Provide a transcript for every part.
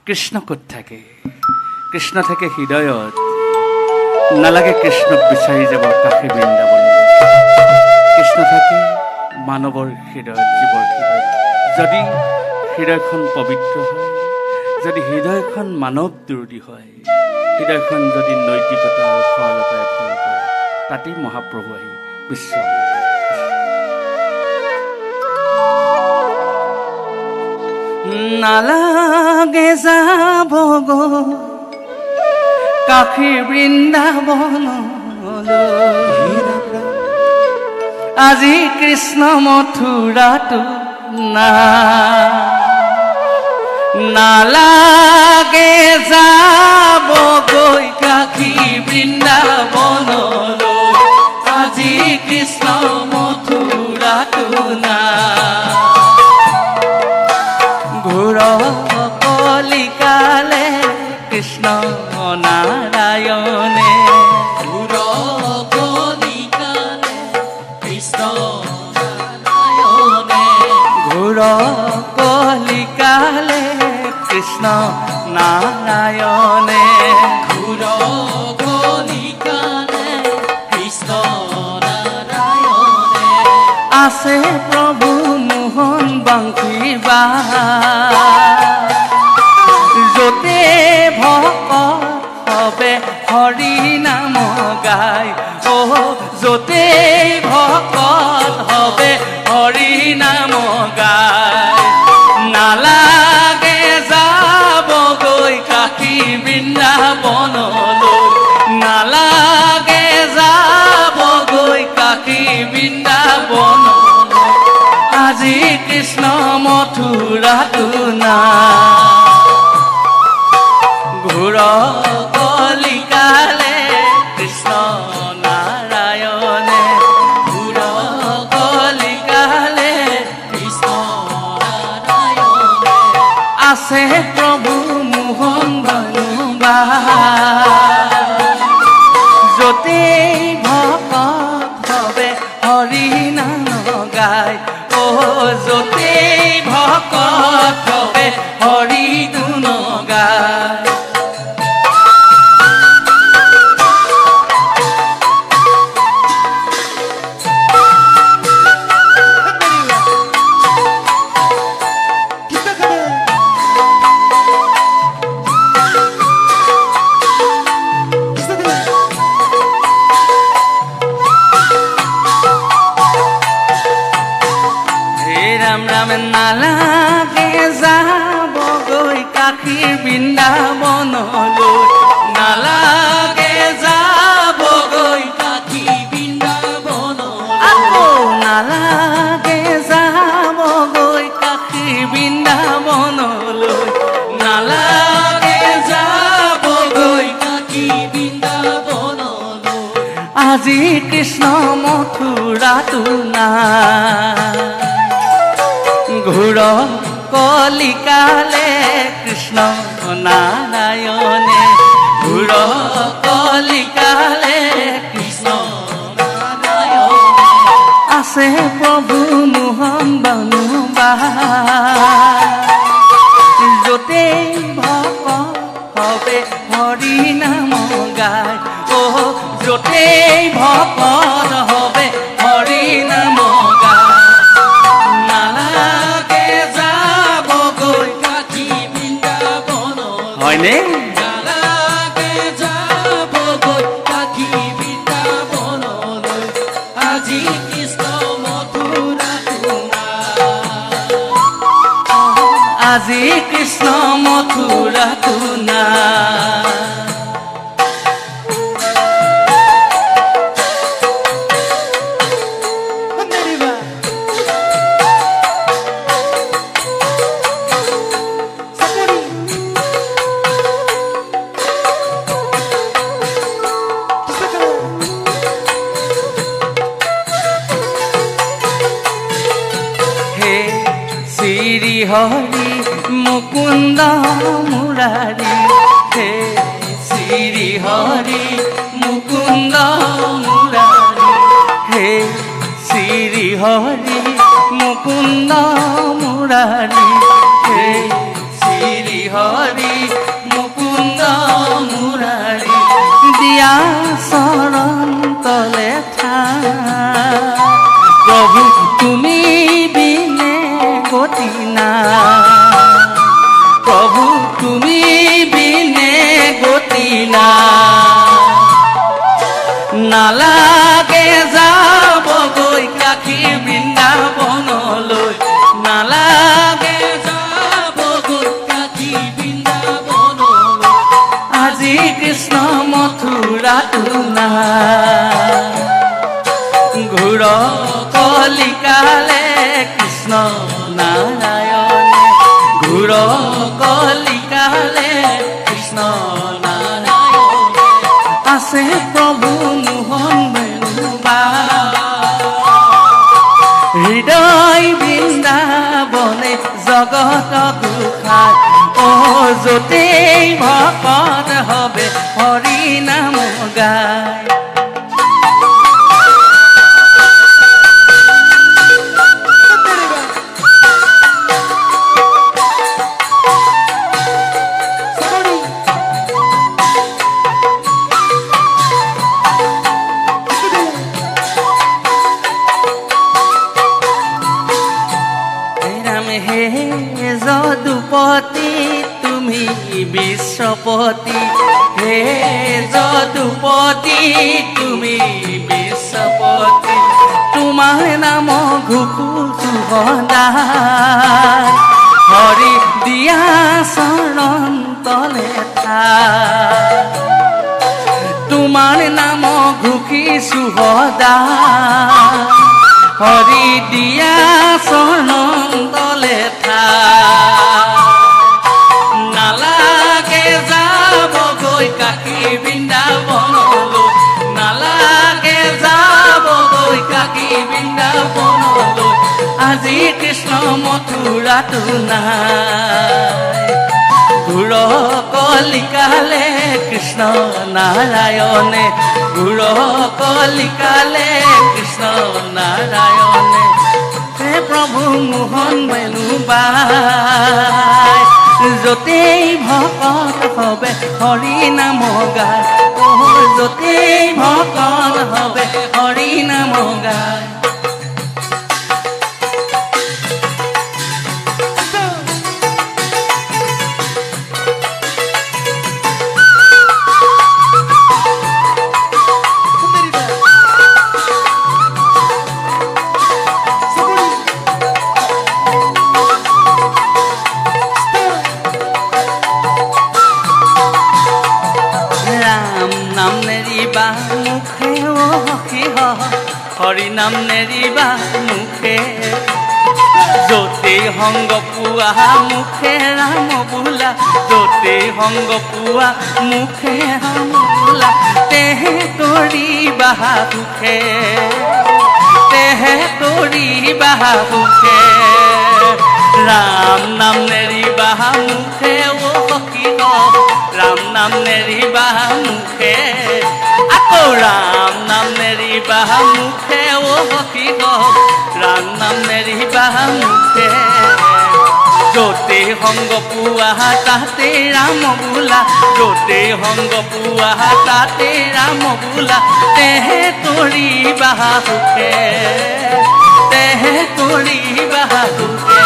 কৃষ্ণ ক'ত থাকে? কৃষ্ণ থাকে হৃদয়ত, নালাগে কৃষ্ণক বিচাৰি যাব কাশী বৃন্দাবন। কৃষ্ণ থাকে মানৱৰ হৃদয়ত, জীৱৰ হৃদয়ত। যদি হৃদয়খন পবিত্ৰ হয়, যদি হৃদয়খন মানৱ দুৰ্দী হয়, হৃদয়খন যদি নৈতিকতা আৰু সৰলতাৰে ভৰি পৰে, তাতেই মহাপ্ৰভু আহি বিশ্ৰাম কৰে। নালাগে যাব গো কাশী বৃন্দাবনলৈ, আজি কৃষ্ণ মথুৰাটো না। নালাগে যাব গৈ কাশী বৃন্দাবনলৈ, আজি কৃষ্ণ মথুৰাটো না। ঘূৰ কলিকালে কৃষ্ণ নাৰায়ণে, ঘূৰ কলিকালে কৃষ্ণ নাৰায়ণে, ঘূৰ কলিকালে কৃষ্ণ নাৰায়ণে, ঘূৰ কলিকালে কৃষ্ণ নাৰায়ণে। আছে প্ৰভু মোহন বাংশী বাহ, যতে ভকত হবে হৰি নাম গায়, অ যতে ভকত হবে হৰি নাম গায়। নালাগে যাব গৈ কাশী বৃন্দাবনলৈ, নালাগে যাব গৈ কাশী বৃন্দাবনলৈ, আজি কৃষ্ণ মথুৰাটো না। ঘূৰ কলিকালে কৃষ্ণ নাৰায়ণে, ঘূৰ কলিকালে কৃষ্ণ নাৰায়ণে। আছে প্ৰভু মোহন বানুবা, যতেই ভকত হবে হৰি নাম গায়, অ যতেই ভকত হবে হৰি গুণ গায়। নালাগে যাব গৈ কাশী বৃন্দাবনলৈ, নালাগে যাব গৈ কাশী বৃন্দাবনলৈ, আকৌ নালাগে যাব গৈ কাশী বৃন্দাবনলৈ, নালাগে যাব গৈ কাশী বৃন্দাবনলৈ, আজি কৃষ্ণ মথুৰাটো না। ঘূৰ কলিকালে কৃষ্ণ নাৰায়ণে, ঘূৰ কলিকালে কৃষ্ণ নাৰায়ণে। আছে প্ৰভু মোহন বানুবা, যতেই ভকত হবে হৰি নাম গায়, অ যতেই ভকত হবে হৰি নাম গায়। হয়নে? নালাগে যাব গৈ কাশী বৃন্দাবনলৈ, আজি কৃষ্ণ মথুৰাটো না। আজি কৃষ্ণ মথুৰাটো না। শ্রী হরি মুকুন্দ মুরারি, হে শ্রী হরি মুকুন্দ মুরারি, হে শ্রী হরি মুকুন্দ মুরারি, হে শ্রী হরি তুমি বিনে গতি না নালাগে যাবগৈ কাশী বৃন্দাবনলৈ নালাগে যাবগৈ কাশী বৃন্দাবনলৈ আজি কৃষ্ণ মথুৰাটো নাই ঘূৰ কলিকালে কৃষ্ণ নাৰায়ণে ঘূৰ কলিকালে কৃষ্ণ নাৰায়ণে আছে প্ৰভু মোহন বেণুবা হৃদয় বৃন্দাবনে জগত গোসাঁই অ য'তেই ভকত হবে হৰি নাম গায় যদুপতি তুমি বিশ্বপতি হে যদুপতি তুমি বিশ্বপতি তোমাৰ নাম ঘুকুচু সদায় হৰি দিয়া চৰণ তলে তোমাৰ নাম ঘুকিছো সদায় হৰি দিয়া চৰণ তলে নালাগে যাবগৈ কাশী বৃন্দাবনলৈ নালাগে যাবগৈ কাশী বৃন্দাবনলৈ আজি কৃষ্ণ মথুৰাটো নাই ঘূৰ কলিকালে কৃষ্ণ নাৰায়ণে ঘূৰ কলিকালে কৃষ্ণ নাৰায়ণে হে প্ৰভু মোহন বেণুবাই য'তেই ভকত হবে হৰি নাম গায় অ য'তেই ভকত হবে হৰি নাম গায় হৰি নাম নেৰিবা মুখে য'তে সংগ পোৱা মুখে ৰাম বোলা য'তে সংগ পোৱা মুখে ৰাম বোলা তেহে কৰিবা সুখে তেহে কৰিবা সুখে ৰাম নাম নেৰিবা মুখে অ সখী ৰাম নাম নেৰিবা মুখে আকৌ ৰাম নাম নেৰিবা মুখে অ সখী ৰাম নাম নেৰিবা মুখে য'তে সংগ পোৱা তাতে ৰাম বোলা য'তে সংগ পোৱা তাতে ৰাম বোলা তেহে কৰিবা সুখে তেহে কৰিবা সুখে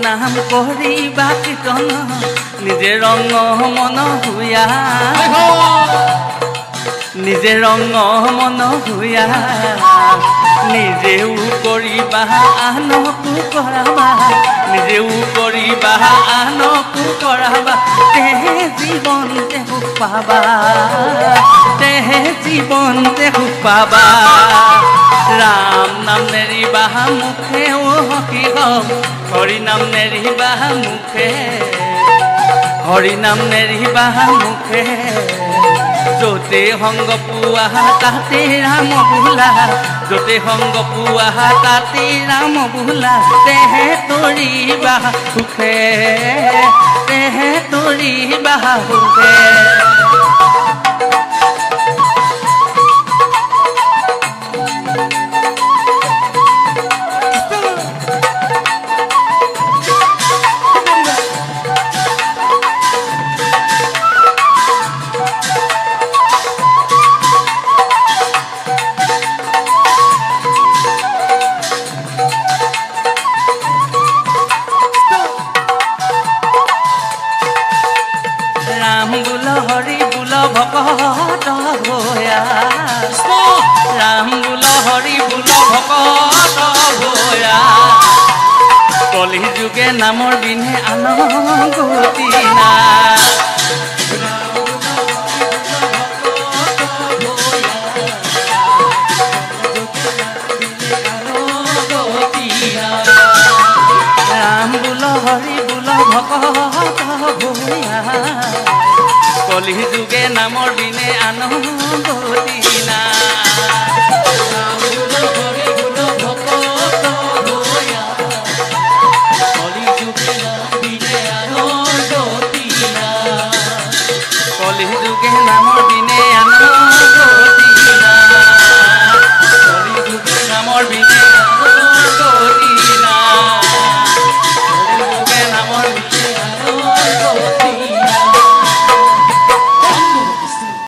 নাম কৰিবা কীৰ্তন নিজে ৰঙ মন হুয়া নিজে ৰঙ মন হুয়া নিজেও কৰিবা আনকো কৰাবা নিজেও কৰিবা আনকো কৰাবা তেহে জীৱনতে সুখ পাবা তেহে জীৱনতে সুখ পাবা ৰাম নাম নেৰিবা মুখে অ সখী হৰি নাম নেৰিবা মুখে হৰি নাম নেৰিবা মুখে য'তে সংগ পোৱা তাতে ৰাম বোলা য'তে সংগ পোৱা তাতে ৰাম বোলা তেহে কৰিবা সুখে তেহে কৰিবা সুখে কলি যুগে নামৰ বিনে আন গতি নাই ৰাম বোল হৰি বোল ভকত ভূঞা কলি যুগে নামৰ বিনে আন